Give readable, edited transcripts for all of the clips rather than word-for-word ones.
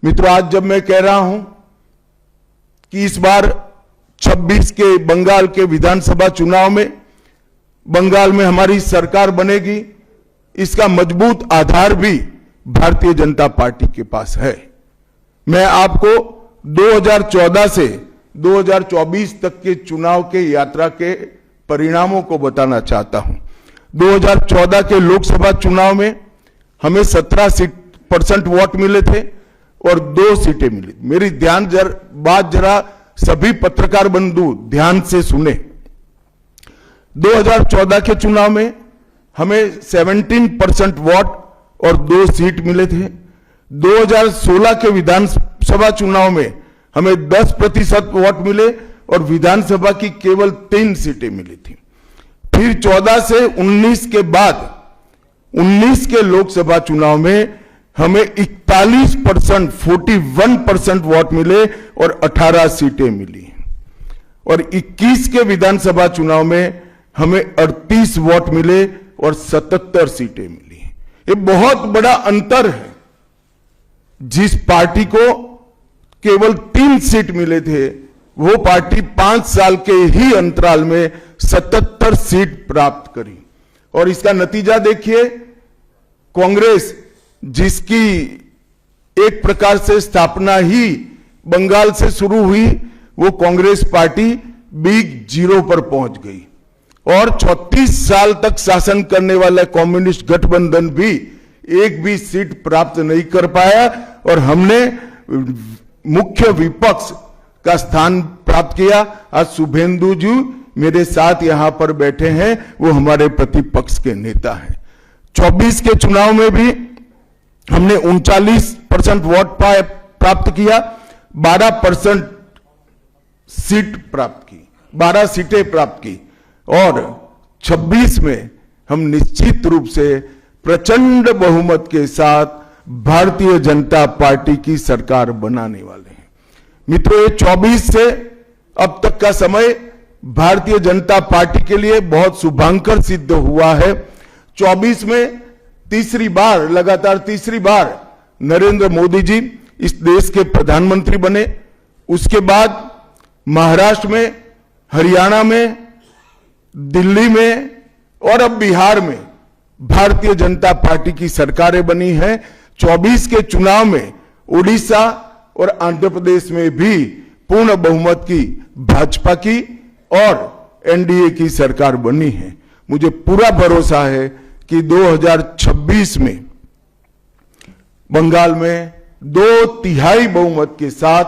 मित्रों, आज जब मैं कह रहा हूं कि इस बार 26 के बंगाल के विधानसभा चुनाव में बंगाल में हमारी सरकार बनेगी, इसका मजबूत आधार भी भारतीय जनता पार्टी के पास है। मैं आपको 2014 से 2024 तक के चुनाव के यात्रा के परिणामों को बताना चाहता हूं। 2014 के लोकसभा चुनाव में हमें 17% वोट मिले थे और 2 सीटें मिली। मेरी बात जरा सभी पत्रकार बंधु ध्यान से सुने। 2014 के चुनाव में हमें 17% वोट और 2 सीट मिले थे। 2016 के विधानसभा चुनाव में हमें 10% वोट मिले और विधानसभा की केवल 3 सीटें मिली थी। फिर 14 से 19 के बाद 19 के लोकसभा चुनाव में हमें 41% वोट मिले और 18 सीटें मिली और 21 के विधानसभा चुनाव में हमें 38 वोट मिले और 77 सीटें मिली। ये बहुत बड़ा अंतर है। जिस पार्टी को केवल 3 सीट मिले थे, वो पार्टी 5 साल के ही अंतराल में 77 सीट प्राप्त करी। और इसका नतीजा देखिए, कांग्रेस जिसकी एक प्रकार से स्थापना ही बंगाल से शुरू हुई, वो कांग्रेस पार्टी बिग जीरो पर पहुंच गई और 36 साल तक शासन करने वाला कम्युनिस्ट गठबंधन भी एक भी सीट प्राप्त नहीं कर पाया और हमने मुख्य विपक्ष का स्थान प्राप्त किया। आज शुभेंदु जी मेरे साथ यहां पर बैठे हैं, वो हमारे प्रतिपक्ष के नेता हैं। 24 के चुनाव में भी हमने 39% वोट प्राप्त किया, 12% सीट प्राप्त की, 12 सीटें प्राप्त की और 26 में हम निश्चित रूप से प्रचंड बहुमत के साथ भारतीय जनता पार्टी की सरकार बनाने वाले हैं। मित्रों, ये 24 से अब तक का समय भारतीय जनता पार्टी के लिए बहुत शुभांकर सिद्ध हुआ है। 24 में लगातार तीसरी बार नरेंद्र मोदी जी इस देश के प्रधानमंत्री बने। उसके बाद महाराष्ट्र में, हरियाणा में, दिल्ली में और अब बिहार में भारतीय जनता पार्टी की सरकारें बनी हैं। 24 के चुनाव में उड़ीसा और आंध्र प्रदेश में भी पूर्ण बहुमत की भाजपा की और एनडीए की सरकार बनी है। मुझे पूरा भरोसा है कि 2026 में बंगाल में 2/3 बहुमत के साथ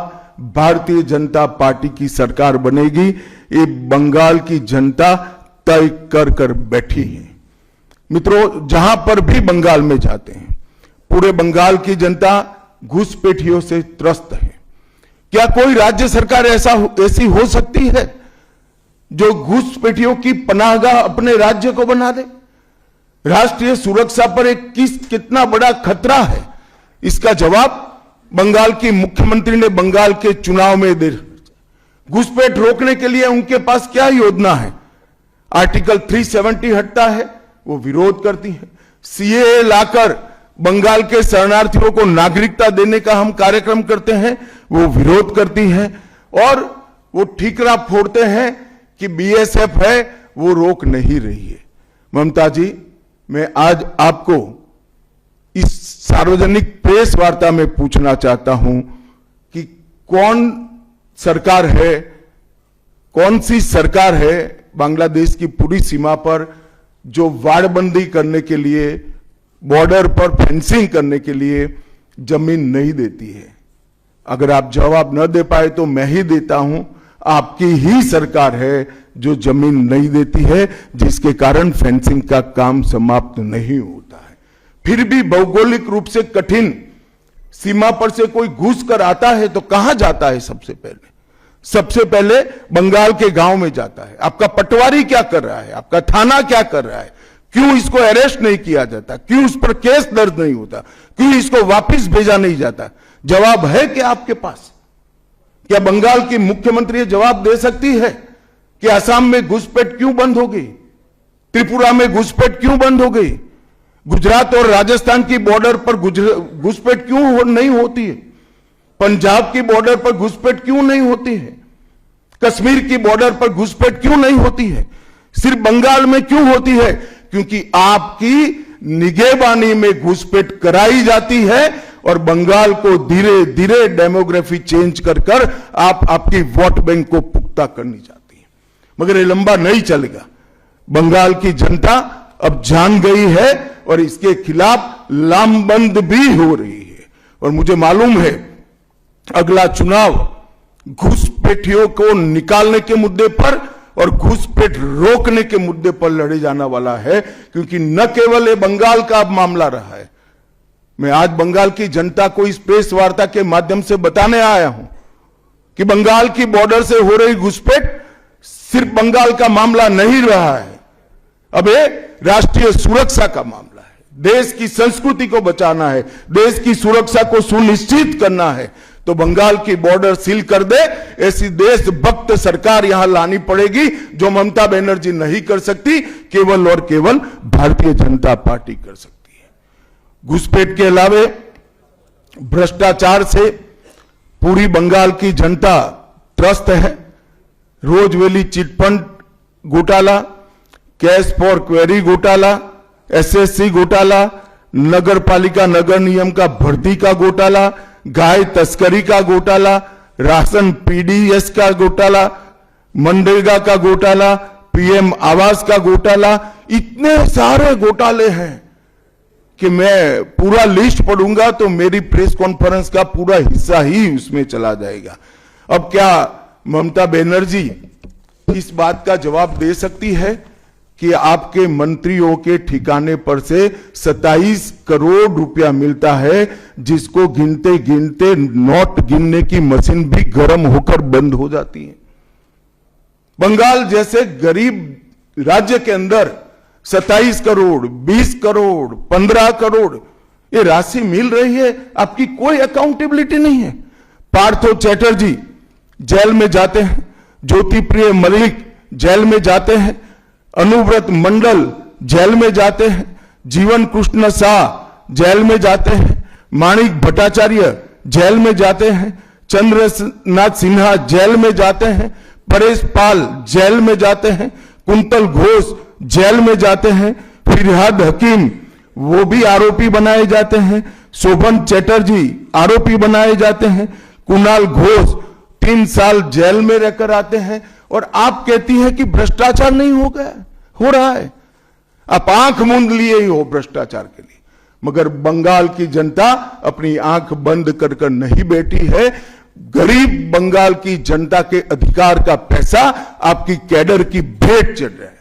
भारतीय जनता पार्टी की सरकार बनेगी। ये बंगाल की जनता तय कर बैठी है। मित्रों, जहां पर भी बंगाल में जाते हैं, पूरे बंगाल की जनता घुसपैठियों से त्रस्त है। क्या कोई राज्य सरकार ऐसी हो सकती है जो घुसपैठियों की पनाहगाह अपने राज्य को बना दे? राष्ट्रीय सुरक्षा पर कितना बड़ा खतरा है, इसका जवाब बंगाल की मुख्यमंत्री ने बंगाल के चुनाव में दे। घुसपैठ रोकने के लिए उनके पास क्या योजना है? आर्टिकल 370 हटता है, वो विरोध करती है। सीएए लाकर बंगाल के शरणार्थियों को नागरिकता देने का हम कार्यक्रम करते हैं, वो विरोध करती है। और वो ठीकरा फोड़ते हैं कि बीएसएफ है, वो रोक नहीं रही है। ममता जी, मैं आज आपको इस सार्वजनिक प्रेस वार्ता में पूछना चाहता हूं कि कौन सी सरकार है बांग्लादेश की पूरी सीमा पर जो वाड़बंदी करने के लिए, बॉर्डर पर फेंसिंग करने के लिए जमीन नहीं देती है? अगर आप जवाब न दे पाए तो मैं ही देता हूं। आपकी ही सरकार है जो जमीन नहीं देती है, जिसके कारण फेंसिंग का काम समाप्त नहीं होता है। फिर भी भौगोलिक रूप से कठिन सीमा पर से कोई घुस कर आता है तो कहां जाता है? सबसे पहले बंगाल के गांव में जाता है। आपका पटवारी क्या कर रहा है? आपका थाना क्या कर रहा है? क्यों इसको अरेस्ट नहीं किया जाता? क्यों उस पर केस दर्ज नहीं होता? क्यों इसको वापस भेजा नहीं जाता? जवाब है क्या आपके पास? क्या बंगाल की मुख्यमंत्री जवाब दे सकती है कि असम में घुसपैठ क्यों बंद हो गई? त्रिपुरा में घुसपैठ क्यों बंद हो गई? गुजरात और राजस्थान की बॉर्डर पर घुसपैठ क्यों नहीं होती है? पंजाब की बॉर्डर पर घुसपैठ क्यों नहीं होती है? कश्मीर की बॉर्डर पर घुसपैठ क्यों नहीं होती है? सिर्फ बंगाल में क्यों होती है? क्योंकि आपकी निगहबानी में घुसपैठ कराई जाती है और बंगाल को धीरे धीरे डेमोग्राफी चेंज कर कर आपकी वोट बैंक को पुख्ता करनी चाहती है। मगर ये लंबा नहीं चलेगा। बंगाल की जनता अब जान गई है और इसके खिलाफ लामबंद भी हो रही है। और मुझे मालूम है अगला चुनाव घुसपैठियों को निकालने के मुद्दे पर और घुसपैठ रोकने के मुद्दे पर लड़े जाना वाला है, क्योंकि न केवल ये बंगाल का अब मामला रहा है। मैं आज बंगाल की जनता को इस प्रेस वार्ता के माध्यम से बताने आया हूं कि बंगाल की बॉर्डर से हो रही घुसपैठ सिर्फ बंगाल का मामला नहीं रहा है, अब ये राष्ट्रीय सुरक्षा का मामला है। देश की संस्कृति को बचाना है, देश की सुरक्षा को सुनिश्चित करना है, तो बंगाल की बॉर्डर सील कर दे, ऐसी देशभक्त सरकार यहां लानी पड़ेगी जो ममता बनर्जी नहीं कर सकती, केवल और केवल भारतीय जनता पार्टी कर सकती है। घुसपैठ के अलावे भ्रष्टाचार से पूरी बंगाल की जनता त्रस्त है। रोजवेली चिटफंड घोटाला, कैश फॉर क्वेरी घोटाला, एसएससी घोटाला, नगर पालिका नगर नियम का भर्ती का घोटाला, गाय तस्करी का घोटाला, राशन पीडीएस का घोटाला, मनरेगा का घोटाला, पीएम आवास का घोटाला, इतने सारे घोटाले हैं कि मैं पूरा लिस्ट पढ़ूंगा तो मेरी प्रेस कॉन्फ्रेंस का पूरा हिस्सा ही उसमें चला जाएगा। अब क्या ममता बनर्जी इस बात का जवाब दे सकती है कि आपके मंत्रियों के ठिकाने पर से 27 करोड़ रुपया मिलता है, जिसको गिनते गिनते नोट गिनने की मशीन भी गर्म होकर बंद हो जाती है? बंगाल जैसे गरीब राज्य के अंदर 27 करोड़, 20 करोड़, 15 करोड़ ये राशि मिल रही है, आपकी कोई अकाउंटेबिलिटी नहीं है। पार्थो चैटर्जी जेल में जाते हैं, ज्योतिप्रिय मलिक जेल में जाते हैं, अनुव्रत मंडल जेल में जाते हैं, जीवन कृष्ण शाह जेल में जाते हैं, माणिक भट्टाचार्य जेल में जाते हैं, चंद्रनाथ सिन्हा जेल में जाते हैं, परेश पाल जेल में जाते हैं, कुंतल घोष जेल में जाते हैं, फिरहाद हकीम वो भी आरोपी बनाए जाते हैं, शोभन चैटर्जी आरोपी बनाए जाते हैं, कुणाल घोष 3 साल जेल में रहकर आते हैं, और आप कहती हैं कि भ्रष्टाचार नहीं हो गया, हो रहा है। आप आंख मूंद लिए ही हो भ्रष्टाचार के लिए, मगर बंगाल की जनता अपनी आंख बंद कर कर नहीं बैठी है। गरीब बंगाल की जनता के अधिकार का पैसा आपकी कैडर की भेंट चढ़ रहा है।